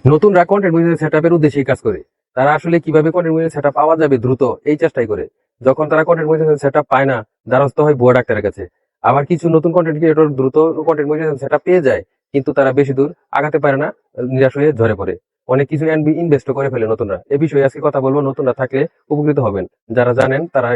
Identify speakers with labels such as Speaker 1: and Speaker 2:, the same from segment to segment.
Speaker 1: নতুনরা content monetization সেটআপের উদ্দেশ্যেই কাজ করে। তারা আসলে কিভাবে কন্টেন্ট মনিটাইজেশন সেটআপ পাওয়া যাবে দ্রুত এই চেষ্টাই করে। যখন তারা কন্টেন্ট মনিটাইজেশন সেটআপ পায় না, দ্বারস্থ হয় ভুয়া ডাক্তারের কাছে। আবার কিছু নতুন কন্টেন্ট ক্রিয়েটর দ্রুত কন্টেন্ট মনিটাইজেশন সেটআপ পেয়ে যায়, কিন্তু তারা বেশি দূর আগাতে পারে না, নিরাশ হয়ে ঝরে পড়ে। অনেক কিছু ইনভেস্ট করে ফেলে নতুনরা। এ বিষয়ে আজকে কথা বলবো, নতুনরা থাকলে উপকৃত হবেন, যারা জানেন তারা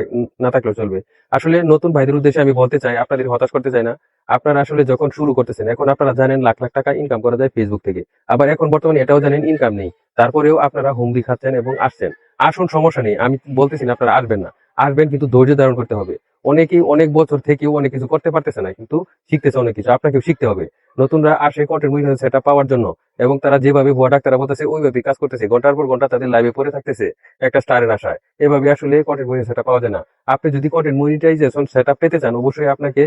Speaker 1: না থাকলেও চলবে। আসলে নতুন ভাইদের উদ্দেশ্যে আমি বলতে চাই, আপনাদের হতাশ করতে চাই না। আপনারা আসলে যখন শুরু করতেছেন, এখন আপনারা জানেন লাখ লাখ টাকা ইনকাম করা যায় ফেসবুক থেকে। আবার এখন বর্তমানে এটাও জানেন ইনকাম নেই, তারপরেও আপনারা হুমড়ি খাচ্ছেন এবং আসছেন। আসুন, সমস্যা নেই, আমি বলতেছি না আপনারা আসবেন না, আসবেন, কিন্তু ধৈর্য ধারণ করতে হবে। অনেকেই অনেক বছর থেকেও অনেক কিছু করতে পারতেছে না, কিন্তু শিখতেছে অনেক কিছু, আপনাকেও শিখতে হবে। নতুনরা আসে কন্টেন্ট মনিটাইজেশন সেটআপ পাওয়ার জন্য, এবং তারা যেভাবে ভুয়া ডাক্তাররা বলতেছে ওইভাবে কাজ করতেছে, ঘন্টার পর ঘন্টা তাদের লাইভে পড়ে থাকতেছে একটা স্টারের আশায়। এভাবে আসলে কন্টেন্ট মনিটাইজেশন সেটআপ পাওয়া যায় না। আপনি যদি কন্টেন্ট মনিটাইজেশন সেটআপ পেতে চান, অবশ্যই আপনাকে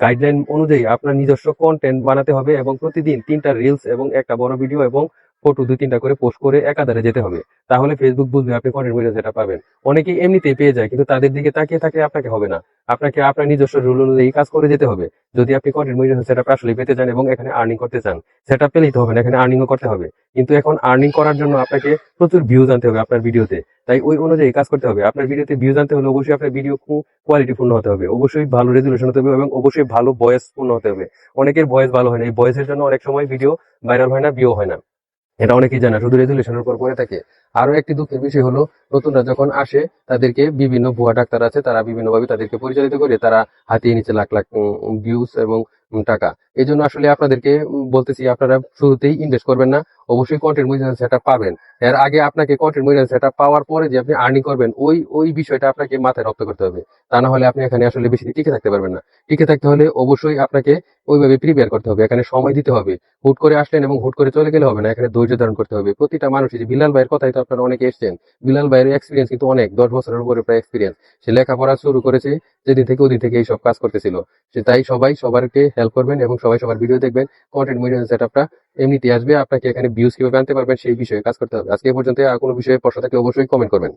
Speaker 1: গাইডলাইন অনুযায়ী আপনার নিজস্ব কন্টেন্ট বানাতে হবে, এবং প্রতিদিন 3টা রিলস এবং একটা বড় ভিডিও এবং ফটো 2-3টা করে পোস্ট করে একাধারে যেতে হবে। তাহলে ফেসবুক বুঝবে আপনি কন্টেন্ট মনিটাইজেশন সেটআপ পাবেন। অনেকেই এমনিতেই পেয়ে যায়, কিন্তু তাদের দিকে তাকিয়ে থাকলে আপনাকে হবে না। আপনাকে আপনার নিজস্ব রুল অনুযায়ী কাজ করে যেতে হবে, যদি আপনি কন্টেন্ট মনিটাইজেশন সেটআপ আসলে পেতে চান এবং এখানে আর্নিং করতে চান। সেটআপ পেলেই তো হবে না, এখানে আর্নিংও করতে হবে। কিন্তু এখন আর্নিং করার জন্য আপনাকে প্রচুর ভিউজ আনতে হবে আপনার ভিডিওতে। তাই ওই অনুযায়ী কাজ করতে হবে। আপনার ভিডিওতে ভিউজ আনতে হলে অবশ্যই আপনার ভিডিও কোয়ালিটিপূর্ণ হতে হবে, অবশ্যই ভালো রেজুলেশন হতে হবে, এবং অবশ্যই ভালো ভয়েস পূর্ণ হতে হবে। অনেকের ভয়েস ভালো হয় না, এই ভয়েসের জন্য অনেক সময় ভিডিও ভাইরাল হয় না, ভিউ হয় না। এটা অনেকেই জানে, শুধু রেজুলেশনের উপর পড়ে থাকে। আরো একটি দুঃখের বিষয় হলো, নতুনরা যখন আসে তাদেরকে বিভিন্ন ভুয়া ডাক্তার আছে, তারা বিভিন্ন ভাবে তাদেরকে পরিচালিত করে, তারা হাতিয়ে নিচ্ছে লাখ লাখ ভিউজ এবং টাকা। এই জন্য আসলে আপনাদেরকে বলতেছি, আপনারা শুরুতেই ইনভেস্ট করবেন না। অবশ্যই কন্টেন্ট মনিটাইজেশন সেটআপ পাবেন, এর আগে আপনাকে কন্টেন্ট মনিটাইজেশন সেটআপ পাওয়ার পরে যে আপনি আর্নিং করবেন, ওই ওই বিষয়টা আপনাকে মাথায় রপ্ত করতে হবে। তা না হলে আপনি এখানে আসলে বেশি টিকে থাকতে পারবেন না। টিকে থাকতে হলে অবশ্যই আপনাকে ওইভাবে প্রিপেয়ার করতে হবে, এখানে সময় দিতে হবে। হুট করে আসলেন এবং হুট করে চলে গেলে হবে না, এখানে ধৈর্য ধারণ করতে হবে। প্রতিটা মানুষই, যে বিলাল ভাইয়ের কথাই তো আপনারা অনেকে এসেছেন, বিলাল ভাইয়ের এক্সপিরিয়েন্স কিন্তু অনেক, 10 বছরের উপরে প্রায় এক্সপিরিয়েন্স। সে লেখাপড়া শুরু করেছে যেদিন থেকে, ওদিন থেকে এইসব কাজ করতেছিল সে। তাই সবাই সবারকে হেল্প করবেন এবং সবাই সবার ভিডিও দেখবেন। কন্টেন্ট মনিটাইজেশন সেটআপটা এমনিতে আসবে, আপনাকে এখানে ভিউজ কিভাবে আনতে পারবেন সেই বিষয়ে কাজ করতে হবে। আজকে এ পর্যন্ত। আর কোনো বিষয়ে প্রশ্ন থাকলে অবশ্যই কমেন্ট করবেন।